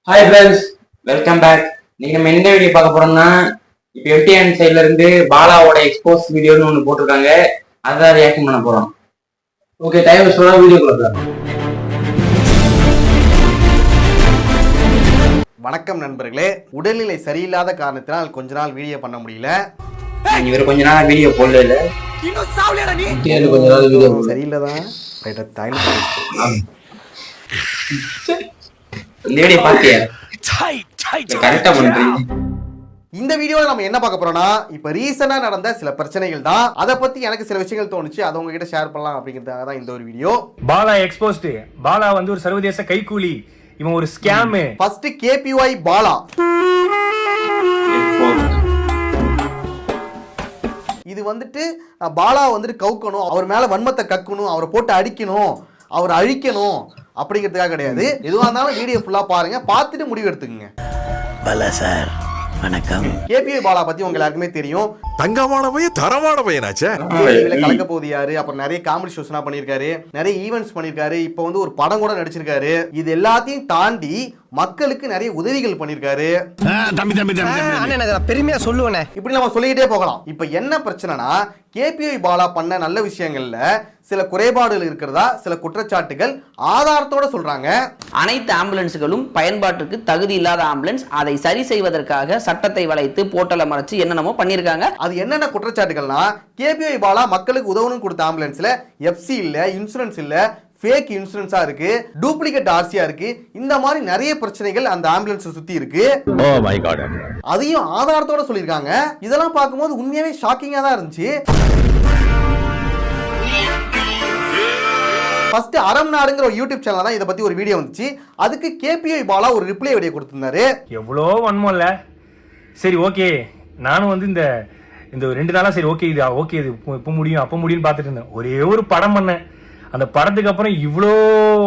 Hi friends, welcome back. நீங்க நம்ம எந்த வீடியோ பார்க்க போறோம்னா, இப்போ எஃப்டிஎன் சைட்ல இருந்து பாலாவோட எக்ஸ்போஸ் வீடியோன்னு ஒன்று போட்டிருக்காங்க. அதான் ரியாக்ஷன் பண்ண போறோம். ஓகே, டைம் சொல்ல வீடியோக்குள்ள போகலாம். வணக்கம் நண்பர்களே. உடல்நிலை சரியில்லாத காரணத்தினால் கொஞ்ச நாள் வீடியோ பண்ண முடியல. இவர் கொஞ்ச நாள் வீடியோ போடல. கொஞ்ச நாள் வீடியோ சரியில்லைதான். இந்த வீடியோ பாத்தியா? கரெக்டா பண்றீங்க. இந்த வீடியோல நம்ம என்ன பார்க்க போறோம்னா, இப்ப ரீசனா நடந்த சில பிரச்சனைகள் தான். அத பத்தி எனக்கு சில விஷயங்கள் தோணுச்சு, அதை உங்ககிட்ட ஷேர் பண்ணலாம் அப்படிங்கிறதுக்காக தான் இந்த ஒரு வீடியோ. பாலா எக்ஸ்போஸ்ட். பாலா வந்து ஒரு சர்வதேச கைக்கூலி, இவன் ஒரு ஸ்கேம். First KPY Bala. இது வந்துட்டு பாலா வந்துட்டு கவுக்கணும், அவர் மேல வன்மத்தை கக்கணும், அவரை போட்டு அடிக்கணும், அவரை அழிக்கணும் அப்படிங்கிறதுக்காக கிடையாது. எதுவாக இருந்தாலும் வீடியோ ஃபுல்லா பாருங்க, பார்த்துட்டு முடிவு எடுத்துக்கங்க. பாலா சார் வணக்கம். கேபிஒய் பாலா பத்தி உங்க எல்லாருக்குமே தெரியும். தங்கமான பையன், தரமான பையனாச்சே. கலக்க போது யாரு, அப்புறம் நிறைய காமெடி ஷோஸ்லாம் பண்ணிருக்காரு, நிறைய ஈவெண்ட்ஸ் பண்ணிருக்காரு, இப்போ வந்து ஒரு படம் கூட நடிச்சிருக்காரு. இது எல்லாத்தையும் தாண்டி மக்களுக்கு நிறைய உதவிகள் பண்ணிருக்காரு. பெருமையா சொல்லுவேனே. இப்படி நம்ம சொல்லிக்கிட்டே போகலாம். இப்ப என்ன பிரச்சனைனா, கேபிஒய் பாலா பண்ண நல்ல விஷயங்கள்ல சில குறைபாடுகள் இருக்கிறதா சில குற்றச்சாட்டுகள் ஆதாரத்தோட சொல்றாங்க. அனைத்து ஆம்புலன்ஸ்களும் பயன்பாட்டுக்கு தகுதி இல்லாத ஆம்புலன்ஸ், அதை சரி செய்வதற்காக சட்டத்தை வளைத்து போட்டலை மறைச்சு என்னென்னமோ பண்ணிருக்காங்க. அது என்னென்ன குற்றச்சாட்டுகள்னா, கேபிஒய் பாலா மக்களுக்கு உதவணும் கொடுத்த ஆம்புலன்ஸ்ல எஃப்சி இல்ல, இன்சூரன்ஸ் இல்ல, ஃபேக் இன்சூரன்ஸா இருக்கு, டூப்ளிகேட் ஆர்சியா இருக்கு, இந்த மாதிரி நிறைய பிரச்சனைகள் அந்த ஆம்புலன்ஸ் சுத்தி இருக்கு. Oh my God. அதையும் ஆதாரத்தோட சொல்லிருக்காங்க. இதெல்லாம் பார்க்கும்போது உண்மையாவே ஷாக்கிங்கா தான் இருந்துச்சு. ஃபர்ஸ்ட் அறம் நாடுங்கிற ஒரு யூடியூப் சேனல் தான் இதை பத்தி ஒரு வீடியோ வந்துச்சு. அதுக்கு கேபிஒய் பாலா ஒரு ரிப்ளை வீடியோ கொடுத்திருந்தாரு. எவ்வளோ வன்மம் இல்ல. சரி ஓகே, நானும் வந்து இந்த 2 நாளா சரி ஓகே இது ஓகே இது இப்போ முடியும் அப்போ முடியும்னு பார்த்துட்டு இருந்தேன். ஒரே ஒரு படம் பண்ணேன். அந்த படத்துக்கு அப்புறம் இவ்வளோ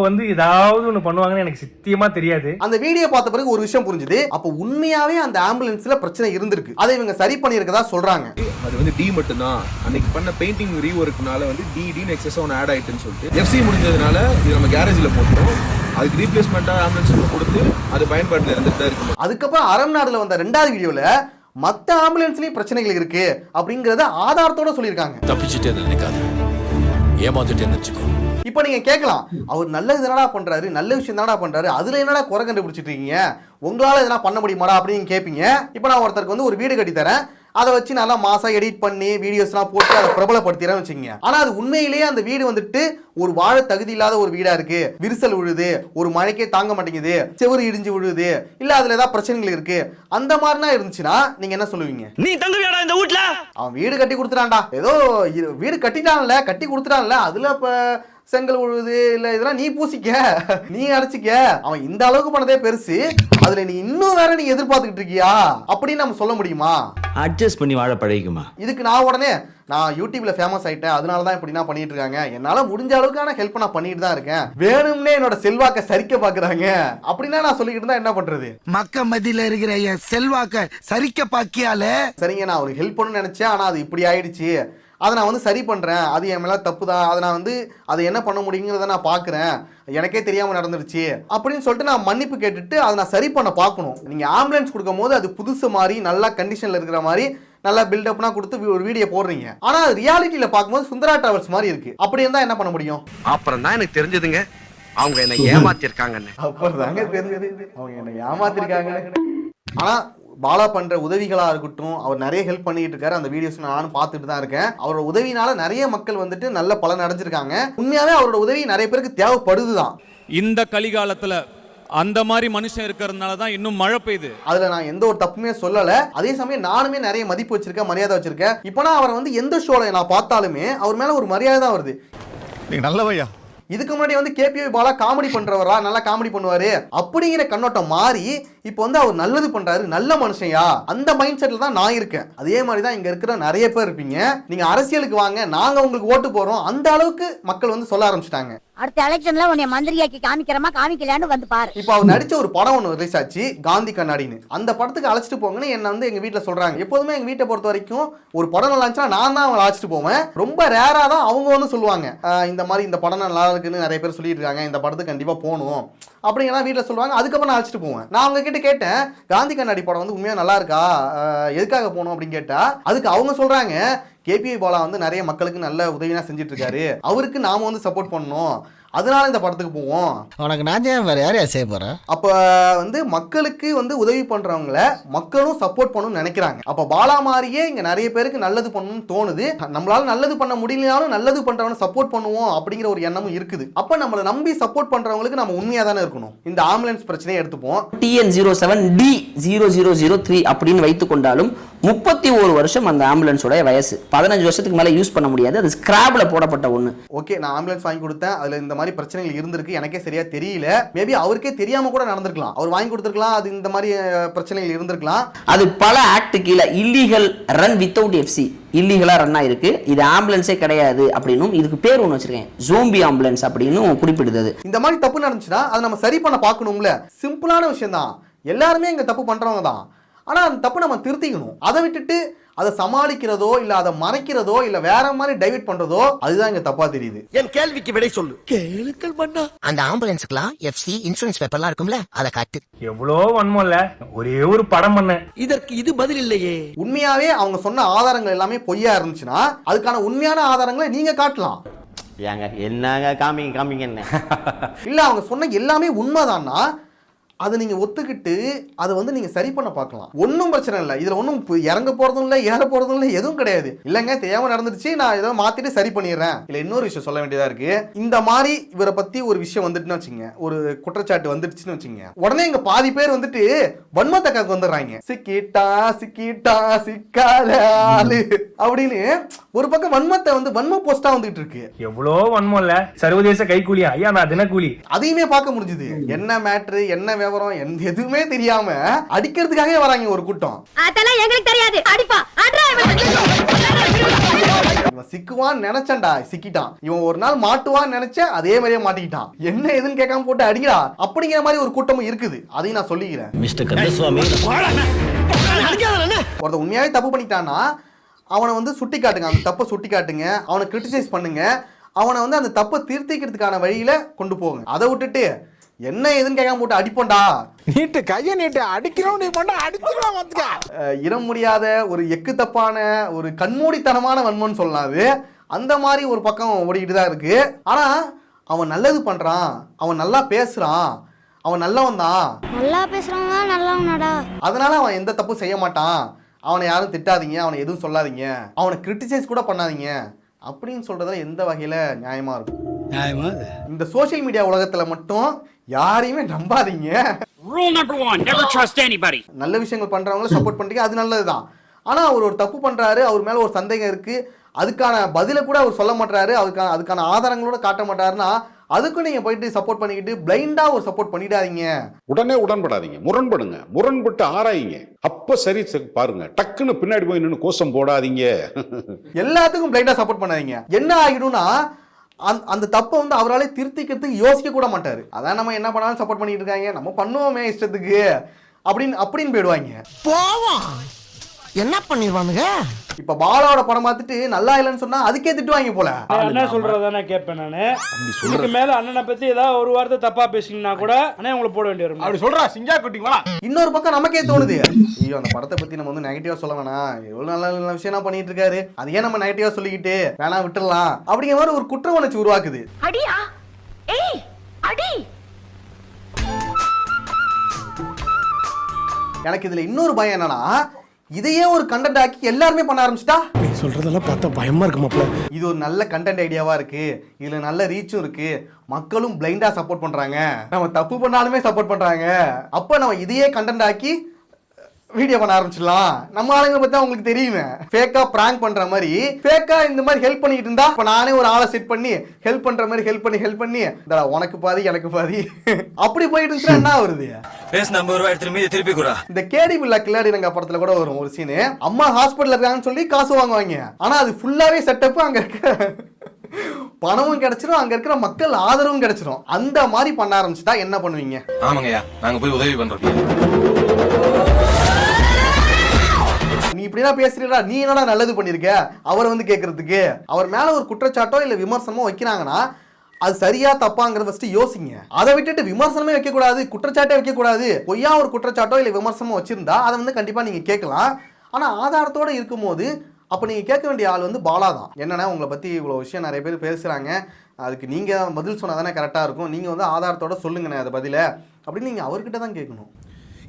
வந்து ஏதாவது ஒன்று பண்ணுவாங்கன்னு எனக்கு சத்தியமா தெரியாது. அந்த வீடியோ பார்த்த பிறகு ஒரு விஷயம் புரிஞ்சுது. அப்போ உண்மையாவே அந்த ஆம்புலன்ஸ்ல பிரச்சனை இருந்திருக்கு, அதை இவங்க சரி பண்ணியிருக்கதா சொல்றாங்க. அது வந்து டி மட்டும் தான். அன்னைக்கு பண்ண பெயிண்டிங் ரீவொர்க்னால வந்து டி எக்ஸஸ் ஒன்று ஆட் ஆயிட்டுன்னு சொல்லிட்டு எஃப்சி முடிஞ்சதுனால இது நம்ம கேரேஜில் போட்டோம். அதுக்கு ரீப்ளேஸ்மெண்டா ஆம்புலன்ஸ் கொடுத்து அது பயன்பாட்டில் இருந்துட்டு தான் இருக்கு. அதுக்கப்புறம் அறம் நாடுல வந்த 2வது வீடியோல மத்த ஆம்புலன்ஸ்லயும் பிரச்சனைகள் இருக்கு அப்படிங்கறத ஆதாரத்தோட சொல்லியிருக்காங்க. தப்பிச்சுட்டே நினைக்காத, ஏமாந்துட்டே நினைச்சுக்கோ. இப்ப நீங்க கேட்கலாம், அவர் நல்லது என்னடா பண்றாரு, நல்ல விஷயம் தானடா பண்றாரு, அதுல என்னடா குறை கண்டுபிடிச்சிட்டு இருக்கீங்க, உங்களால எதனா பண்ண முடியுமாடா அப்படின்னு கேட்பீங்க. இப்ப நான் ஒருத்தருக்கு வந்து ஒரு வீடு கட்டி தரேன், அதை வச்சு நல்லா மாசா எடிட் பண்ணி வீடியோஸ்லாம் போட்டு அதை பிரபலப்படுத்திறேன்னு வச்சுக்கோங்க. ஆனா அது உண்மையிலேயே அந்த வீடு வந்துட்டு ஒரு வாழ தகுதி இல்லாத ஒரு வீடா இருக்கு, விரிசல் விழுது, ஒரு மழைக்கே தாங்க மாட்டேங்குது, செவுறு இடிஞ்சு விழுது, இல்ல அதுல ஏதாவது பிரச்சனைகள் இருக்கு, அந்த மாதிரினா இருந்துச்சுன்னா நீங்க என்ன சொல்லுவீங்க? நீ தங்குவியாடா இந்த வீட்ல? அவன் வீடு கட்டி கொடுத்துட்டான்டா, ஏதோ வீடு கட்டிட்டான்ல, கட்டி கொடுத்துட்டான்ல, அதுல இப்ப செங்கல் உழுவுது இல்ல இதெல்லாம் நீ பூசிக்க, நீ அடைச்சிக்க, அவன் இந்த அளவுக்கு பண்ணதே பெருசு, அதுல நீ இன்னும் வேற நீ எதிர்பார்த்துக்கிட்டு இருக்கியா அப்படின்னு நம்ம சொல்ல முடியுமா? அட்ஜஸ்ட் பண்ணி வாழ பழகிக்குமா? இதுக்கு நான் உடனே நான் யூடியூப்ல ஃபேமஸ் ஆயிட்டேன், அதனால தான் இப்படி நான் பண்ணிட்டு இருக்காங்க, என்னால முடிஞ்ச அளவுக்கான ஹெல்ப் நான் பண்ணிட்டு தான் இருக்கேன், வேணும்னே என்னோட செல்வாக்க சரிக்க பாக்குறாங்க அப்படின்னா நான் சொல்லிக்கிட்டு இருந்தா என்ன பண்றது? மக்க மதியில இருக்கிற என் செல்வாக்க சரிக்க பாக்கியால. சரிங்க, நான் அவருக்கு ஹெல்ப் பண்ணணும்னு நினைச்சேன், ஆனா அது இப்படி ஆயிடுச்சு, அதை நான் வந்து சரி பண்ணுறேன், அது என் மேலே தப்பு தான், அதை நான் வந்து அதை என்ன பண்ண முடியுங்கிறத நான் பார்க்குறேன், எனக்கே தெரியாமல் நடந்துருச்சு அப்படின்னு சொல்லிட்டு நான் மன்னிப்பு கேட்டுட்டு அதை நான் சரி பண்ண பார்க்கணும். நீங்கள் ஆம்புலன்ஸ் கொடுக்கும் போது அது புதுசு மாதிரி நல்லா கண்டிஷனில் இருக்கிற மாதிரி நல்லா பில்டப்னா கொடுத்து ஒரு வீடியோ போடுறீங்க, ஆனால் அது ரியாலிட்டியில் பார்க்கும்போது சுந்தரா டிராவல்ஸ் மாதிரி இருக்கு. அப்படி இருந்தால் என்ன பண்ண முடியும்? அப்புறம் தான் எனக்கு தெரிஞ்சதுங்க, அவங்க என்ன ஏமாத்திருக்காங்கன்னு. அப்புறம் தாங்க தெரிஞ்சது அவங்க என்ன ஏமாத்திருக்காங்கன்னு. ஆனால் பாலா பண்ற உதவிகளா இருக்கட்டும், அவர் நிறைய ஹெல்ப் பண்ணிட்டு இருக்காரு. அந்த வீடியோஸ் நானும் பார்த்துட்டு தான் இருக்கேன். அவரோட உதவினால நிறைய மக்கள் வந்துட்டு நல்ல பலன் அடைஞ்சிருக்காங்க. உண்மையாவே அவரோட உதவி நிறைய பேருக்கு தேவைப்படுதுதான். இந்த கலிகாலத்துல அந்த மாதிரி மனுஷன் இருக்கிறதுனால தான் இன்னும் மழை பெய்யுது. அதுல நான் எந்த ஒரு தப்புமே சொல்லல. அதே சமயம் நானுமே நிறைய மதிப்பு வச்சிருக்கேன், மரியாதை வச்சிருக்கேன். இப்பனா அவரை வந்து எந்த ஷோல நான் பார்த்தாலுமே அவர் மேல ஒரு மரியாதை தான் வருது. நீ நல்லவையா. இதுக்கு முன்னாடி வந்து கேபிஒய் பாலா காமெடி பண்றவரா, நல்லா காமெடி பண்ணுவாரு அப்படிங்கிற கண்ணோட்டம் மாறி இப்போ வந்து அவர் நல்லது பண்றாரு, நல்ல மனுஷன்யா, அந்த மைண்ட் செட்ல தான் நான் இருக்கேன். அதே மாதிரி தான் இங்க இருக்கிற நிறைய பேர் இருப்பீங்க. நீங்க அரசியலுக்கு வாங்க, நாங்க உங்களுக்கு ஓட்டு போறோம், அந்த அளவுக்கு மக்கள் வந்து சொல்ல ஆரம்பிச்சிட்டாங்க. அடுத்த எலெக்ஷன்ல உன்னை மந்திரியாக்கி காமிக்கிறமா காமிக்கலான்னு வந்து பாரு. இப்போ அவர் நடிச்ச ஒரு படம் ஒன்று ரிலீஸ் ஆச்சு, காந்தி கண்ணாடின்னு. அந்த படத்துக்கு அழைச்சிட்டு போங்கன்னு என்ன வந்து எங்க வீட்டில் சொல்றாங்க. எப்போதுமே எங்க வீட்டை பொறுத்த வரைக்கும் ஒரு படம் நல்லா இருந்துச்சுன்னா நான் தான் அவங்களை அழைச்சிட்டு போவேன். ரொம்ப ரேரா தான் அவங்க வந்து சொல்லுவாங்க, இந்த மாதிரி இந்த படம் நல்லா இருக்குன்னு நிறைய பேர் சொல்லிட்டு இருக்காங்க, இந்த படத்துக்கு கண்டிப்பா போகணும் அப்படிங்கன்னா வீட்டில் சொல்லுவாங்க. அதுக்கப்புறம் நான் அழைச்சிட்டு போவேன். நான் அவங்க கிட்ட கேட்டேன், காந்தி கண்ணாடி படம் வந்து உண்மையாக நல்லா இருக்கா, எதுக்காக போகணும் அப்படின்னு கேட்டா அதுக்கு அவங்க சொல்றாங்க, கேபிஐ பாலா வந்து நிறைய மக்களுக்கு நல்ல உதவினா செஞ்சுட்டு இருக்காரு, அவருக்கு நாம வந்து சப்போர்ட் பண்ணணும், அதனால இந்த படத்துக்கு போவோம். உனக்கு நான் வேற யாரையா செய்ய போறேன்? அப்ப வந்து மக்களுக்கு வந்து உதவி பண்றவங்கள மக்களும் சப்போர்ட் பண்ணணும்னு நினைக்கிறாங்க. அப்ப பாலா மாதிரியே இங்க நிறைய பேருக்கு நல்லது பண்ணணும்னு தோணுது. நம்மளால நல்லது பண்ண முடியலனாலும் நல்லது பண்றவனை சப்போர்ட் பண்ணுவோம் அப்படிங்கிற ஒரு எண்ணமும் இருக்குது. அப்ப நம்மளை நம்பி சப்போர்ட் பண்றவங்களுக்கு நம்ம உண்மையா தானே இருக்கணும். இந்த ஆம்புலன்ஸ் பிரச்சனையை எடுத்துப்போம். TN07D0003 அப்படின்னு வைத்துக் கொண்டாலும் 31 வருஷம் அந்த ஆம்புலன்ஸோட வயசு. 15 வருஷத்துக்கு மேல யூஸ் பண்ண முடியாது. அது ஸ்கிராப்ல போடப்பட்ட ஒண்ணு. ஓகே, நான் ஆம்புலன்ஸ் வாங்கி கொடுத்தேன், அதுல இந்த மாதிரி பிரச்சனைகள் இருந்திருக்கு, எனக்கே சரியா தெரியல. மேபி அவருக்கே தெரியாம கூட நடந்திருக்கலாம், அவர் வாங்கி கொடுத்திருக்கலாம், அது இந்த மாதிரி பிரச்சனைகள் இருந்திருக்கலாம். அது பல ஆக்ட் கீழே இல்லீகல் ரன் வித்தவுட் எஃப்சி இல்லீகலா ரன் ஆயிருக்கு. இது ஆம்புலன்ஸே கிடையாது அப்படின்னும் இதுக்கு பேர் ஒன்று வச்சிருக்கேன், ஜோம்பி ஆம்புலன்ஸ் அப்படின்னு குறிப்பிடுது. இந்த மாதிரி தப்பு நடந்துச்சுன்னா அதை நம்ம சரி பண்ண பார்க்கணும்ல. சிம்பிளான விஷயம் தான், எல்லாருமே இங்க தப்பு பண்றவங்க தான். ஆனா அந்த தப்பு நம்ம திருத்திக்கணும். அதை விட்டுட்டு அதை சமாளிக்கிறதோ இல்ல அதை மறைக்கிறதோ இல்ல வேற மாதிரி டைவர்ட் பண்றதோ அதுதான் இங்க தப்பா தெரியுது. என் கேள்விக்கு விடை சொல்லு. கேளுக்கள் பண்ணா அந்த ஆம்புலன்ஸ்க்குலாம் எஃப்சி இன்சூரன்ஸ் பேப்பர்லாம் இருக்கும்ல, அதை காட்டு. எவ்வளோ வன்மம்ல, ஒரே ஒரு படம் பண்ண இதற்கு இது பதில் இல்லையே. உண்மையாவே அவங்க சொன்ன ஆதாரங்கள் எல்லாமே பொய்யா இருந்துச்சுன்னா அதுக்கான உண்மையான ஆதாரங்களை நீங்க காட்டலாம். ஏங்க என்னங்க காமிங்க என்ன இல்ல அவங்க சொன்ன எல்லாமே உண்மைதான்னா அதை நீங்க ஒத்துக்கிட்டு அதை வந்து நீங்க சரி பண்ண பார்க்கலாம். ஒன்றும் பிரச்சனை இல்லை, இதுல ஒன்றும் இறங்க போறதும் இல்லை ஏற போறதும் இல்லை, எதுவும் கிடையாது. இல்லைங்க தெரியாம நடந்துருச்சு, நான் ஏதோ மாத்திட்டு சரி பண்ணிடுறேன். இல்ல இன்னொரு விஷயம் சொல்ல வேண்டியதா இருக்கு. இந்த மாதிரி இவரை பத்தி ஒரு விஷயம் வந்துட்டுன்னு வச்சுங்க, ஒரு குற்றச்சாட்டு வந்துடுச்சுன்னு வச்சுங்க, உடனே இங்க பாதி பேர் வந்துட்டு வன்மத்தக்காக்கு வந்துடுறாங்க. சிக்கிட்டா சிக்கிட்டா சிக்காலு அப்படின்னு ஒரு பக்கம் வன்மத்தை வந்து வன்ம போஸ்டா வந்துட்டு இருக்கு. எவ்வளோ வன்மம்ல, சர்வதேச கைக்கூலியா, ஐயா நான் தினக்கூலி. அதையுமே பார்க்க முடிஞ்சது. என்ன மேட்ரு என்ன விவரம் எதுவுமே தெரியாம அடிக்கிறதுக்காகவே வராங்க ஒரு கூட்டம். அதெல்லாம் எங்களுக்கு தெரியாது, அடிப்பா இவன் சிக்குவான்னு நினைச்சேன்டா, சிக்கிட்டான். இவன் ஒரு நாள் மாட்டுவான்னு நினைச்சேன், அதே மாதிரியே மாட்டிக்கிட்டான். என்ன எதுன்னு கேட்காம போட்டு அடிக்கிறா அப்படிங்கிற மாதிரி ஒரு கூட்டமும் இருக்குது. அதையும் நான் சொல்லிக்கிறேன். மிஸ்டர் கந்தசுவாமி, ஒருத்த உண்மையாவே தப்பு பண்ணிட்டான்னா அவனை வந்து சுட்டி காட்டுங்க, அந்த தப்பை சுட்டி காட்டுங்க, அவனை கிரிட்டிசைஸ் பண்ணுங்க, அவனை வந்து அந்த தப்பை திருத்திக்கிறதுக்கான வழியில கொண்டு போங்க. அதை விட்டுட்டு என்ன எதுன்னு கேட்காம போட்டு அடிப்போண்டா, நீட்டு கைய நீட்டு அடிக்கிறோம், நீ பண்ண அடிச்சிரலாம் வந்துக்க. இடம் முடியாத ஒரு எக்கு தப்பான ஒரு கண்மூடித்தனமான வன்மன்னு சொல்லலாம். அது அந்த மாதிரி ஒரு பக்கம் ஓடிக்கிட்டு தான் இருக்கு. ஆனா அவன் நல்லது பண்றான், அவன் நல்லா பேசுறான், அவன் நல்லவன் தான், நல்லா பேசுறவங்க நல்லவனடா, அதனால அவன் எந்த தப்பும் செய்ய மாட்டான், அவனை யாரும் திட்டாதீங்க, அவனை எதுவும் சொல்லாதீங்க, அவனை கிரிட்டிசைஸ் கூட பண்ணாதீங்க அப்படின்னு சொல்றதுல எந்த வகையில நியாயமா இருக்கும்? இந்த சோசியல் மீடியா உலகத்துல மட்டும் யாரையுமே நம்பாதீங்க. Rule number 1, never trust anybody. நல்ல விஷயங்கள் பண்றவங்கள சப்போர்ட் பண்றீங்க, அது நல்லதுதான். ஆனா அவர் ஒரு தப்பு பண்றாரு, அவர் மேல ஒரு சந்தேகம் இருக்கு, அதுக்கான பதில கூட அவர் சொல்ல மாட்டாரு, அதுக்கான ஆதாரங்களோட காட்ட மாட்டாருன்னா அதுக்கும் நீங்க போயிட்டு சப்போர்ட் பண்ணிக்கிட்டு பிளைண்டா ஒரு சப்போர்ட் பண்ணிடாதீங்க. உடனே உடன்படாதீங்க, முரண்படுங்க, முரண்பட்டு ஆராயுங்க, அப்ப சரி பாருங்க. டக்குன்னு பின்னாடி போய் நின்று கோஷம் போடாதீங்க. எல்லாத்துக்கும் பிளைண்டா சப்போர்ட் பண்ணாதீங்க. என்ன ஆகிடும்னா அந்த தப்பை வந்து அவராலே திருத்திக்கிறதுக்கு யோசிக்க கூட மாட்டாரு. அதான் நம்ம என்ன பண்ணாலும் சப்போர்ட் பண்ணிட்டு இருக்காங்க, நம்ம பண்ணுவோமே இஷ்டத்துக்கு அப்படின்னு போயிடுவாங்க. போவோம் என்ன பண்ணிடுவானுங்க. இப்ப பாலாவோட படம் பார்த்துட்டு நல்லா இல்லைன்னு சொன்னா அதுக்கே திட்டுவாங்க போல. என்ன சொல்றதானே கேட்பேன் நானு. இதுக்கு மேல அண்ணனை பத்தி ஏதாவது ஒரு வார்த்தை தப்பா பேசிங்கன்னா கூட அண்ணே உங்களை போட வேண்டிய வரும். அப்படி சொல்றா சிங்கா குட்டிங்களா. இன்னொரு பக்கம் நமக்கே தோணுது, ஐயோ அந்த படத்தை பத்தி நம்ம வந்து நெகட்டிவா சொல்ல வேணாம், எவ்வளவு நல்ல விஷயம் பண்ணிட்டு இருக்காரு, அதையே நம்ம நெகட்டிவா சொல்லிக்கிட்டு வேணா விட்டுடலாம் அப்படிங்கிற மாதிரி ஒரு குற்ற உணர்ச்சி உருவாக்குது. அடியா ஏய் அடி. எனக்கு இதுல இன்னொரு பயம் என்னன்னா, இதையே ஒரு கண்டென்ட் ஆக்கி எல்லாருமே பண்ண ஆரம்பிச்சிட்டா. சொல்றதெல்லாம் பார்த்தா பயமா இருக்கு மாப்ள. இது ஒரு நல்ல கண்டென்ட் ஐடியாவா இருக்கு, இதுல நல்ல ரீச்சும் இருக்கு, மக்களும் பிளைண்டா சப்போர்ட் பண்றாங்க, நம்ம தப்பு பண்ணாலுமே சப்போர்ட் பண்றாங்க, அப்ப நம்ம இதையே கண்டென்ட் ஆக்கி வீடியோ பண்ண ஆரம்பிச்சிடலாம். நம்ம ஆளுங்க பத்தி உங்களுக்கு தெரியுமே, ஃபேக்கா பிராங்க் பண்ற மாதிரி, ஃபேக்கா இந்த மாதிரி ஹெல்ப் பண்ணிட்டு இருந்தா இப்ப நானே ஒரு ஆளை செட் பண்ணி ஹெல்ப் பண்ற மாதிரி ஹெல்ப் பண்ணி உனக்கு பாதி எனக்கு பாதி அப்படி போயிட்டு இருந்துச்சுன்னா என்ன வருது? இந்த கேடி பிள்ளை கில்லாடி ரங்கா படத்துல கூட வரும் ஒரு சீனு, அம்மா ஹாஸ்பிட்டல் இருக்காங்கன்னு சொல்லி காசு வாங்குவாங்க, ஆனா அது ஃபுல்லாவே செட்டப், அங்க இருக்க பணமும் கிடைச்சிரும், அங்க இருக்கிற மக்கள் ஆதரவும் கிடைச்சிரும். அந்த மாதிரி பண்ண ஆரம்பிச்சுட்டா என்ன பண்ணுவீங்க? ஆமாங்கய்யா, நாங்க போய் உதவி பண்றோம். நீ இப்படிதான் பேசுறீடா, நீ என்னடா நல்லது பண்ணிருக்க அவரை வந்து கேட்கறதுக்கு? அவர் மேல ஒரு குற்றச்சாட்டோ இல்ல விமர்சனமோ வைக்கிறாங்கன்னா அது சரியா தப்பாங்கிறத ஃபர்ஸ்ட் யோசிங்க. அதை விட்டுட்டு விமர்சனமே வைக்கக்கூடாது, குற்றச்சாட்டே வைக்கக்கூடாது, பொய்யா ஒரு குற்றச்சாட்டோ இல்லை விமர்சனமோ வச்சிருந்தா அதை வந்து கண்டிப்பா நீங்க கேட்கலாம். ஆனா ஆதாரத்தோட இருக்கும்போது அப்போ நீங்க கேட்க வேண்டிய ஆள் வந்து பாலா தான். என்னன்னா உங்களை பத்தி இவ்வளவு விஷயம் நிறைய பேர் பேசுறாங்க, அதுக்கு நீங்க பதில் சொன்னா தானே கரெக்டா இருக்கும், நீங்க வந்து ஆதாரத்தோட சொல்லுங்கண்ணே அதை பதில அப்படின்னு நீங்க அவர்கிட்ட தான் கேட்கணும்.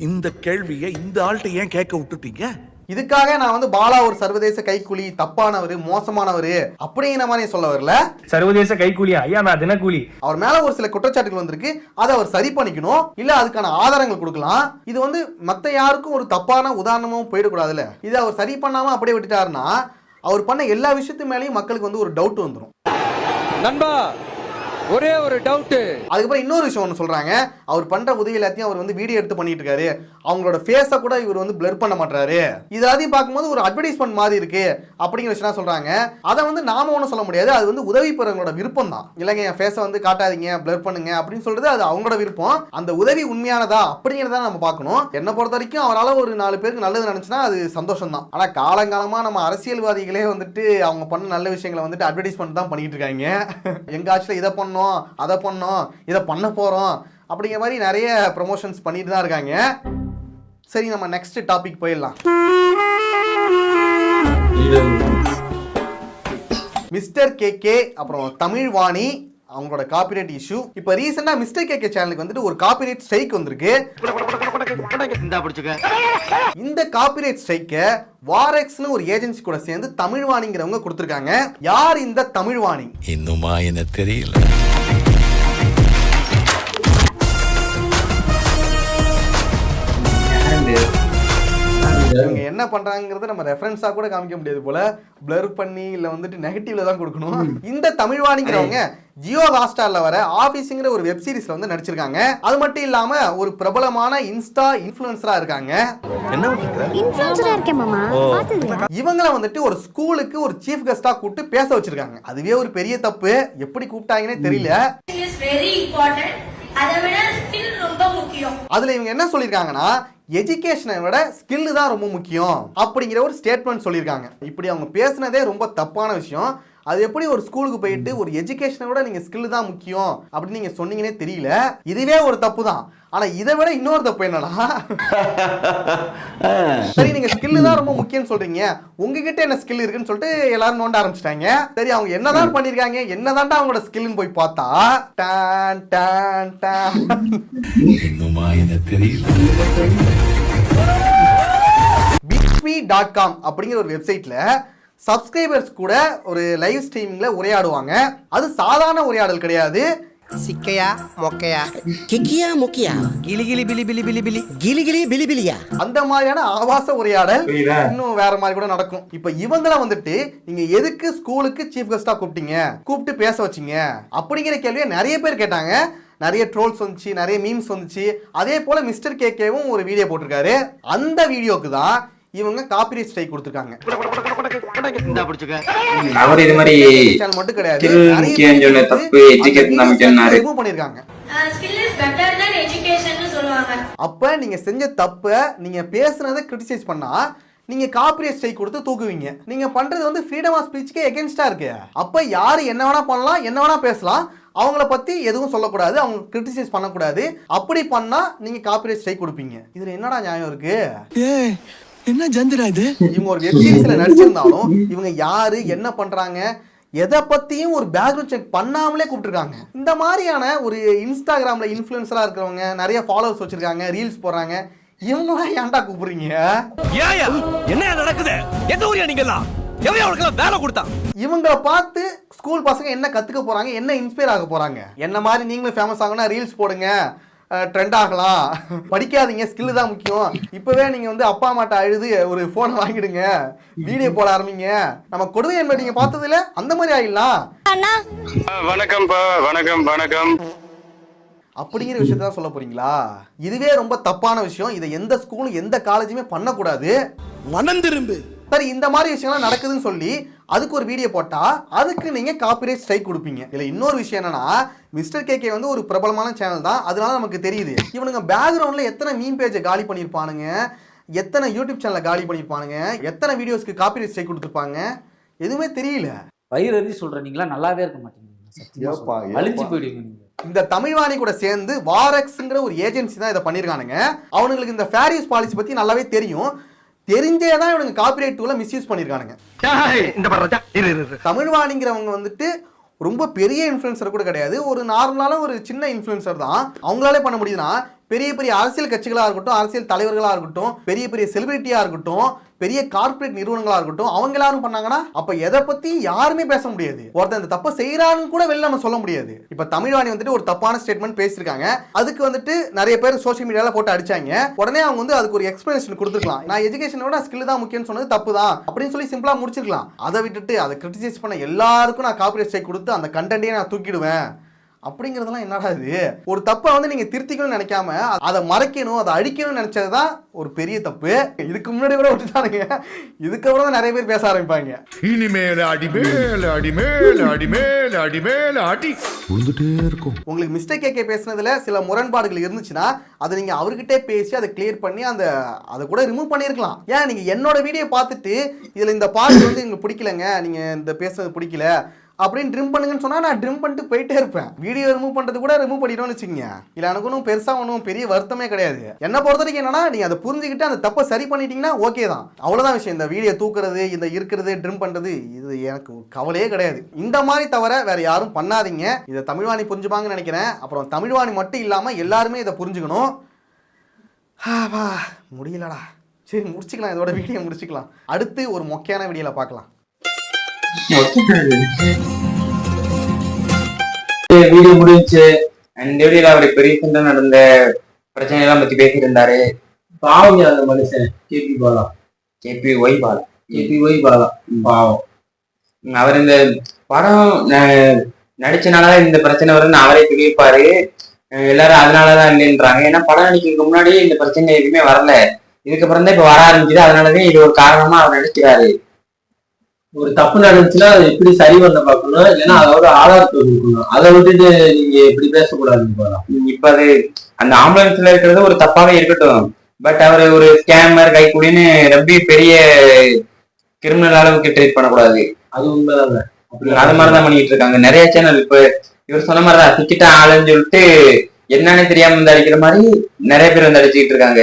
இந்த கேள்வியை இந்த ஆள்கிட்ட ஏன் கேட்க விட்டுட்டீங்க? இதுக்காக நான் வந்து பாலா ஒரு சர்வதேச கைக்கூலி, தப்பானவர், மோசமானவர் அப்படிங்கிற மாதிரி சொல்ல வரல. சர்வதேச கைக்கூலியா? ஐயா நான் தினக்கூலி. அவர் மேல ஒரு சில குற்றச்சாட்டுகள் வந்திருக்கு, அதை அவர் சரி பண்ணிக்கணும், இல்ல அதுக்கான ஆதாரங்கள் கொடுக்கலாம். இது வந்து மத்த யாருக்கும் ஒரு தப்பான உதாரணமும் போயிடக்கூடாதுல்ல. இதை அவர் சரி பண்ணாம அப்படியே விட்டுட்டாருன்னா அவர் பண்ண எல்லா விஷயத்து மேலேயும் மக்களுக்கு வந்து ஒரு டவுட் வந்துடும். நண்பா ஒரே ஒரு டவுட். அதுக்கப்புறம் இன்னொரு விஷயம் ஒன்று சொல்றாங்க, அவர் பண்ற உதவி எல்லாத்தையும் அவர் வந்து வீடியோ எடுத்து பண்ணிட்டு இருக்காரு, அவங்களோட ஃபேஸை கூட இவர் வந்து பிளர் பண்ண மாட்டாரு, இது எல்லாத்தையும் பார்க்கும்போது ஒரு அட்வர்டைஸ்மெண்ட் மாதிரி இருக்கு அப்படிங்கிற விஷயம் சொல்றாங்க. அதை வந்து நாம ஒன்றும் சொல்ல முடியாது, அது வந்து உதவி பெறவங்களோட விருப்பம் தான். இல்லைங்க என் ஃபேஸை வந்து காட்டாதீங்க, பிளர் பண்ணுங்க அப்படின்னு சொல்றது அது அவங்களோட விருப்பம். அந்த உதவி உண்மையானதா அப்படிங்கிறத நம்ம பார்க்கணும். என்னை பொறுத்த வரைக்கும் அவரால் ஒரு 4 பேருக்கு நல்லது நினைச்சுன்னா அது சந்தோஷம் தான். ஆனா காலங்காலமா நம்ம அரசியல்வாதிகளே வந்துட்டு அவங்க பண்ண நல்ல விஷயங்களை வந்துட்டு அட்வர்டைஸ்மெண்ட் தான் பண்ணிட்டு இருக்காங்க. எங்க ஆட்சியில் இதை பண்ணோம், அதை பண்ணோம், இதை பண்ண போறோம் அப்படிங்கிற மாதிரி நிறைய ப்ரமோஷன்ஸ் பண்ணிட்டு தான் இருக்காங்க. சரி நம்ம நெக்ஸ்ட் டாபிக் போயிடலாம். மிஸ்டர் கேகே அப்புறம் தமிழ்வாணி அவங்களோட காப்பிரைட் இஷ்யூ. இப்போ ரீசெண்டா மிஸ்டர் கேகே சேனலுக்கு வந்துட்டு ஒரு காப்பிரைட் ஸ்ட்ரைக் வந்திருக்கு. இந்த காப்பிரைட் ஸ்ட்ரைக்கை வாரெக்ஸ்னு ஒரு ஏஜென்சி கூட சேர்ந்து தமிழ்வாணிங்கிறவங்க கொடுத்திருக்காங்க. யார் இந்த தமிழ்வாணி? இன்னுமா என்ன தெரியல. இவங்க என்ன பண்றாங்கிறத நம்ம ரெஃபரன்ஸா கூட காமிக்க முடியாது போல, பிளர் பண்ணி இல்ல வந்துட்டு நெகட்டிவ்ல தான் கொடுக்கணும். இந்த தமிழ்வாணிங்கிறவங்க ஜியோ ஹாட்ஸ்டார்ல வர ஆபீஸ்ங்கிற ஒரு வெப் சீரிஸ்ல வந்து நடிச்சிருக்காங்க. அது மட்டும் இல்லாம ஒரு பிரபலமான இன்ஸ்டா இன்ஃப்ளூயன்சரா இருக்காங்க. இன்ஃப்ளூயன்சரா இருக்கேன் மாமா, பாத்துங்க. இவங்கள வந்துட்டு ஒரு ஸ்கூலுக்கு ஒரு சீஃப் கெஸ்டா கூப்பிட்டு பேச வச்சிருக்காங்க. அதுவே ஒரு பெரிய தப்பு, எப்படி கூப்பிட்டாங்கன்னே தெரியல. அதுல இவங்க என்ன சொல்லிருக்காங்கன்னா, எஜுகேஷனை விட ஸ்கில் தான் ரொம்ப முக்கியம் அப்படிங்கிற ஒரு ஸ்டேட்மெண்ட் சொல்லியிருக்காங்க. இப்படி அவங்க பேசுனதே ரொம்ப தப்பான விஷயம். அது எப்படி ஒரு ஸ்கூலுக்கு போயிட்டு ஒரு எஜுகேஷனை விட நீங்க ஸ்கில் தான் முக்கியம் அப்படின்னு நீங்க சொன்னீங்கன்னே தெரியல. இதுவே ஒரு தப்பு தான். ஆனா இதை விட இன்னொரு தப்பு என்னன்னா, சரி நீங்க ஸ்கில் தான் ரொம்ப முக்கியம் சொல்றீங்க, உங்ககிட்ட என்ன ஸ்கில் இருக்குன்னு சொல்லிட்டு எல்லாரும் நோண்ட ஆரம்பிச்சிட்டாங்க. சரி அவங்க என்னதான் பண்ணிருக்காங்க, என்னதான்டா அவங்களோட ஸ்கில்னு போய் பார்த்தா டான் டான் டான் இன்னுமா என்ன தெரியல. bitsme.com அப்படிங்கிற ஒரு வெப்சைட்ல சப்ஸ்கிரைபர்ஸ் கூட ஒரு லைவ் ஸ்ட்ரீமிங்ல உரையாடுவாங்க. அது சாதாரண உரையாடல் கிடையாது. சிக்கையா மொக்கையா கிக்கியா முக்கியா கிளி கிளி பிலி பிலி பிலி பிலி கிளி கிளி பிலி பிலியா அந்த மாதிரியான ஆபாச உரையாடல் இன்னும் வேற மாதிரி கூட நடக்கும். இப்ப இவங்கள வந்துட்டு நீங்க எதுக்கு ஸ்கூலுக்கு சீஃப் கெஸ்டா கூப்பிட்டு பேச வச்சீங்க அப்படிங்கிற கேள்வியை நிறைய பேர் கேட்டாங்க. நிறைய ட்ரோல்ஸ் வந்துச்சு, நிறைய மீம்ஸ் வந்துச்சு. அதே போல மிஸ்டர் கேகேவும் ஒரு வீடியோ போட்டிருக்காரு. அந்த வீடியோக்கு தான் இவங்க காப்பிரைட் ஸ்ட்ரைக் கொடுத்திருக்காங்க. அவர் இது மாதிரி சேனல் மட்டும் கிடையாது, ரிமூவ் பண்ணிருக்காங்க. அப்ப நீங்க செஞ்ச தப்ப நீங்க பேசுனதை கிரிட்டிசைஸ் பண்ணா நீங்க காப்பிரைட் ஸ்ட்ரைக் கொடுத்து தூக்குவீங்க. நீங்க பண்றது வந்து ஃப்ரீடம் ஆஃப் ஸ்பீச்சுக்கு எகென்ஸ்டா இருக்கு. அப்ப யாரு என்ன வேணா பண்ணலாம், என்ன வேணா பேசலாம், அவங்கள பத்தி எதுவும் சொல்லக்கூடாது, அவங்க கிரிட்டிசைஸ் பண்ணக்கூடாது. அப்படி பண்ணா நீங்க காப்பிரைட் ஸ்ட்ரைக் கொடுப்பீங்க. இதுல என்னடா நியாயம் இருக்கு? என்ன ஜந்திரா இது? இவங்க ஒரு வெப் சீரிஸ்ல நடிச்சிருந்தாலும் இவங்க யாரு, என்ன பண்றாங்க, எதை பத்தியும் ஒரு பேக்ரவுண்ட் செக் பண்ணாமலே கூப்பிட்டுருக்காங்க. இந்த மாதிரியான ஒரு இன்ஸ்டாகிராம்ல இன்ஃப்ளூயன்சரா இருக்கிறவங்க, நிறைய ஃபாலோவர்ஸ் வச்சிருக்காங்க, ரீல்ஸ் போடுறாங்க, இவங்களாம் ஏன்டா கூப்பிடுறீங்க? என்ன நடக்குது? எந்த ஊரியா நீங்கலாம்? வேலை கொடுத்தா இவங்களை பார்த்து ஸ்கூல் பசங்க என்ன கத்துக்க போறாங்க, என்ன இன்ஸ்பயர் ஆக போறாங்க? என்ன மாதிரி நீங்களும் ஃபேமஸ் ஆகணும்னா ரீல்ஸ் போடுங்க, ட்ரெண்ட் ஆகலாம், படிக்காதீங்க, ஸ்கில் தான் முக்கியம், இப்பவே நீங்க வந்து அப்பா அம்மாட்ட அழுது ஒரு போனை வாங்கிடுங்க, வீடியோ போட ஆரம்பிங்க, நம்ம கொடுமை என்பதை நீங்க பார்த்ததுல அந்த மாதிரி ஆயிடலாம். வணக்கம்ப்பா, வணக்கம் வணக்கம் அப்படிங்கிற விஷயத்த தான் சொல்ல போறீங்களா? இதுவே ரொம்ப தப்பான விஷயம். இதை எந்த ஸ்கூலும் எந்த காலேஜுமே பண்ணக்கூடாது. மனம் திரும்பு. சரி இந்த மாதிரி விஷயம்லாம் நடக்குதுன்னு சொல்லி அதுக்கு ஒரு வீடியோ போட்டா அதுக்கு நீங்க காப்பிரைட் ஸ்ட்ரைக் கொடுப்பீங்க. இதுல இன்னொரு விஷயம் என்னன்னா, மிஸ்டர் கேகே வந்து ஒரு பிரபலமான சேனல் தான், அதனால நமக்கு தெரியுது. இவனுங்க பேக்ரவுண்ட்ல எத்தனை மீம் பேஜை காலி பண்ணியிருப்பானுங்க, எத்தனை யூடியூப் சேனலை காலி பண்ணியிருப்பானுங்க, எத்தனை வீடியோஸ்க்கு காப்பிரைட் ஸ்ட்ரைக் கொடுத்துருப்பாங்க, எதுவுமே தெரியல. வயிறு சொல்ற நீங்களா நல்லாவே இருக்க மாட்டீங்க. அழிச்சு போயிடுவீங்க நீங்க. இந்த தமிழ்வாணி கூட சேர்ந்து வாரெக்ஸ்ங்கிற ஒரு ஏஜென்சி தான் இதை பண்ணியிருக்கானுங்க. அவனுங்களுக்கு இந்த ஃபேர் யூஸ் பாலிசி பத்தி நல்லாவே தெரியும். தெரிஞ்சே தான் இவனுங்க காப்பிரைட் டூல மிஸ்யூஸ் பண்ணியிருக்கானுங்க. தமிழ்வாணிங்கிறவங்க வந்துட்டு ரொம்ப பெரிய இன்ஃப்ளூயன்சர் கூட கிடையாது, ஒரு நார்மலான ஒரு சின்ன இன்ஃப்ளூயன்சர் தான். அவங்களாலே பண்ண முடியுதுன்னா பெரிய பெரிய அரசியல் கட்சிகளாக இருக்கட்டும், அரசியல் தலைவர்களாக இருக்கட்டும், பெரிய பெரிய செலிபிரிட்டியாக இருக்கட்டும், பெரிய கார்ப்பரேட் நிறுவனங்களா இருக்கட்டும், அவங்க எல்லாரும் பண்ணாங்கன்னா அப்ப எதை பத்தி யாருமே பேச முடியாது. ஒருத்தன் இந்த தப்பை செய்யறான்னு கூட வெளில நம்ம சொல்ல முடியாது. இப்ப தமிழ்வாணி வந்துட்டு ஒரு தப்பான ஸ்டேட்மெண்ட் பேசியிருக்காங்க, அதுக்கு வந்துட்டு நிறைய பேர் சோஷியல் மீடியால போட்டு அடிச்சாங்க. உடனே அவங்க வந்து அதுக்கு ஒரு எக்ஸ்பிளனேஷன் கொடுத்துருக்கலாம். நான் எஜுகேஷனோட ஸ்கில் தான் முக்கியம்னு சொன்னது தப்பு தான் அப்படின்னு சொல்லி சிம்பிளா முடிச்சிருக்கலாம். அதை விட்டுட்டு அதை கிரிட்டிசைஸ் பண்ண எல்லாருக்கும் நான் காப்பிரைட் ஸ்ட்ரைக் கொடுத்து அந்த கண்டென்ட்டே நான் தூக்கிடுவேன் அப்படிங்கிறதெல்லாம் என்னடா இது? ஒரு தப்பை வந்து நீங்க திருத்திக்கணும்னு நினைக்காம அதை மறைக்கணும், அதை அழிக்கணும்னு நினைச்சதுதான் ஒரு பெரிய தப்பு. இதுக்கு முன்னாடி கூட விட்டுட்டானுங்க, இதுக்கப்புறம் தான் நிறைய பேர் பேச ஆரம்பிப்பாங்க. இனிமேல அடிமேல அடிமேல அடிமேல அடிமேல அடி விழுந்துட்டே இருக்கும். உங்களுக்கு மிஸ்டேக் கேட்க பேசுனதுல சில முரண்பாடுகள் இருந்துச்சுன்னா அதை நீங்க அவர்கிட்டே பேசி அதை கிளியர் பண்ணி அதை கூட ரிமூவ் பண்ணியிருக்கலாம். ஏன் நீங்க என்னோட வீடியோ பார்த்துட்டு இதுல இந்த பாட்டு வந்து எங்களுக்கு பிடிக்கலங்க, நீங்க இந்த பேசுறது பிடிக்கல அப்படின்னு ட்ரிம் பண்ணுங்கன்னு சொன்னா நான் ட்ரிம் பண்ணிட்டு போயிட்டே இருப்பேன். வீடியோ ரிமூவ் பண்றது கூட ரிமூவ் பண்ணிடும்னு வச்சுக்கோங்க. இல்லை எனக்கு ஒன்றும் பெருசா ஒன்றும் பெரிய வருத்தமே கிடையாது. என்ன பொறுத்த வரைக்கும் என்னன்னா நீங்க அதை புரிஞ்சுக்கிட்டு அந்த தப்பை சரி பண்ணிட்டீங்கன்னா ஓகே தான், அவ்வளவுதான் விஷயம். இந்த வீடியோ தூக்குறது, இந்த இருக்கிறது ட்ரிம் பண்றது, இது எனக்கு கவலையே கிடையாது. இந்த மாதிரி தவிர வேற யாரும் பண்ணாதீங்க. இதை தமிழ்வாணி புரிஞ்சுப்பாங்கன்னு நினைக்கிறேன். அப்புறம் தமிழ்வாணி மட்டும் இல்லாம எல்லாருமே இதை புரிஞ்சுக்கணும். முடியலடா, சரி முடிச்சுக்கலாம், இதோட வீடியோ முடிச்சுக்கலாம். அடுத்து ஒரு மொக்கையான வீடியோல பார்க்கலாம். வீடியோ முடிஞ்சு அந்த வீடியோல அவர் பெரிய நடந்த பிரச்சனை எல்லாம் பத்தி பேசியிருந்தாரு. பாவம் அந்த மனுஷன் கேபி ஒய் பாலா பாவம். அவர் இந்த படம் நடிச்சனால இந்த பிரச்சனை வரும்னு அவரே தெரிவிப்பாரு. எல்லாரும் அதனாலதான் இல்லைன்றாங்க. ஏன்னா படம் நடிக்கிறதுக்கு முன்னாடி இந்த பிரச்சனை எதுவுமே வரல, இதுக்கப்புறம் தான் இப்ப வர ஆரம்பிக்குது. அதனாலதான் இது ஒரு காரணமா அவர் நடிக்கிறாரு. ஒரு தப்பு நடந்துச்சுன்னா அதை எப்படி சரி பண்ண பார்க்கணும், இல்லைன்னா அதோட ஆதாரத்தை கொடுக்கணும். அதை விட்டுட்டு நீங்க எப்படி பேசக்கூடாதுன்னு போகலாம். இப்ப அது அந்த ஆம்புலன்ஸ்ல இருக்கிறது ஒரு தப்பாவே இருக்கட்டும், பட் அவர் ஒரு ஸ்கேமர் கைக்கூலின்னு ரொம்ப பெரிய கிரிமினல் அளவுக்கு ட்ரீட் பண்ணக்கூடாது. அது உண்மைதாங்க. அப்படி அது மாதிரிதான் பண்ணிட்டு இருக்காங்க நிறைய சேனல். இப்ப இவர் சொன்ன மாதிரிதான் டிக்கெட்டா ஆளுன்னு சொல்லிட்டு என்னன்னு தெரியாம வந்து அடிக்கிற மாதிரி நிறைய பேர் வந்து அடிச்சுக்கிட்டு இருக்காங்க.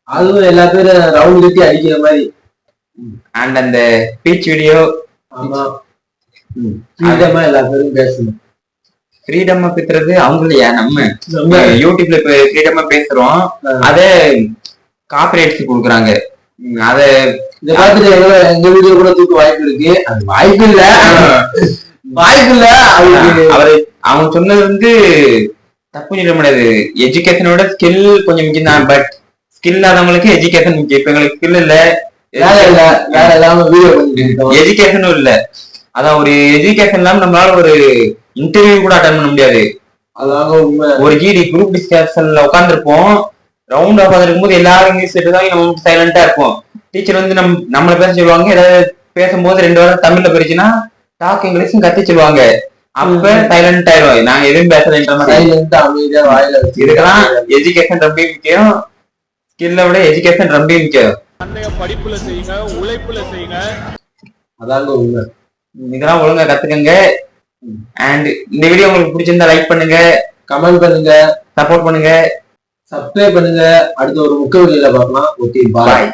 அதுவும் எல்லா பேரும் ரவுண்ட் கட்டி அடிக்கிற மாதிரி. அண்ட் அந்த ஸ்பீச் வீடியோ ஃப்ரீடமா எல்லா பேரும் பேசணும். ஃப்ரீடமா பேசுறது அவங்களையா? நம்ம யூடியூப்ல இப்ப ஃப்ரீடமா பேசுறோம், அத காப்பிரைட்ஸ் கொடுக்குறாங்க. அத இத பார்த்துட்டு எங்க வீடியோ கூட தூக்க வாய்ப்பு இருக்கு. அது வாய்ப்பு இல்ல அவரு அவங்க சொன்னது வந்து தப்பு சொல்ல முடியாது. எஜுகேஷனோட ஸ்கில் கொஞ்சம் முக்கியம் தான், பட் ஸ்கில் இல்லாதவங்களுக்கு எஜுகேஷன் முக்கியம். இப்ப எங்களுக்கு ஸ்கில் இல்ல, எஜுகேஷனும் இல்ல, அதான் ஒரு எஜுகேஷன் இல்லாம நம்மளால ஒரு இன்டர்வியூ கூட அட்டன் பண்ண முடியாது. ஒரு ஜிடி குரூப் டிஸ்கஷன்ல உட்காந்துருப்போம், ரவுண்ட் ஆஃப் இருக்கும்போது எல்லாரும் இங்கிலீஷ் தான், நம்ம சைலண்டா இருப்போம். டீச்சர் வந்து நம்மள பேச சொல்லுவாங்க. ஏதாவது பேசும்போது 2 வாரம் தமிழ்ல போயிடுச்சுன்னா டாக் இங்கிலீஷும் கத்தி சொல்லுவாங்க. அப்ப சைலண்ட் ஆயிடும், நாங்க எதுவும் பேசலைன்ற மாதிரி. இதுக்கெல்லாம் எஜுகேஷன் ரொம்ப முக்கியம், ஸ்கில்ல விட எஜுகேஷன் ரொம்ப முக்கியம். படிப்புல செய்யுங்க, உழைப்புல செய்யுங்க, அதாவது உண்மை. இதெல்லாம் ஒழுங்கா கத்துக்கங்க. அண்ட் இந்த வீடியோ உங்களுக்கு பிடிச்சிருந்தா லைக் பண்ணுங்க, கமெண்ட் பண்ணுங்க, சப்போர்ட் பண்ணுங்க, சப்ஸ்கிரைப் பண்ணுங்க. அடுத்த ஒரு முக்கிய வீடியோல பார்க்கலாம். ஓகே, பாய்.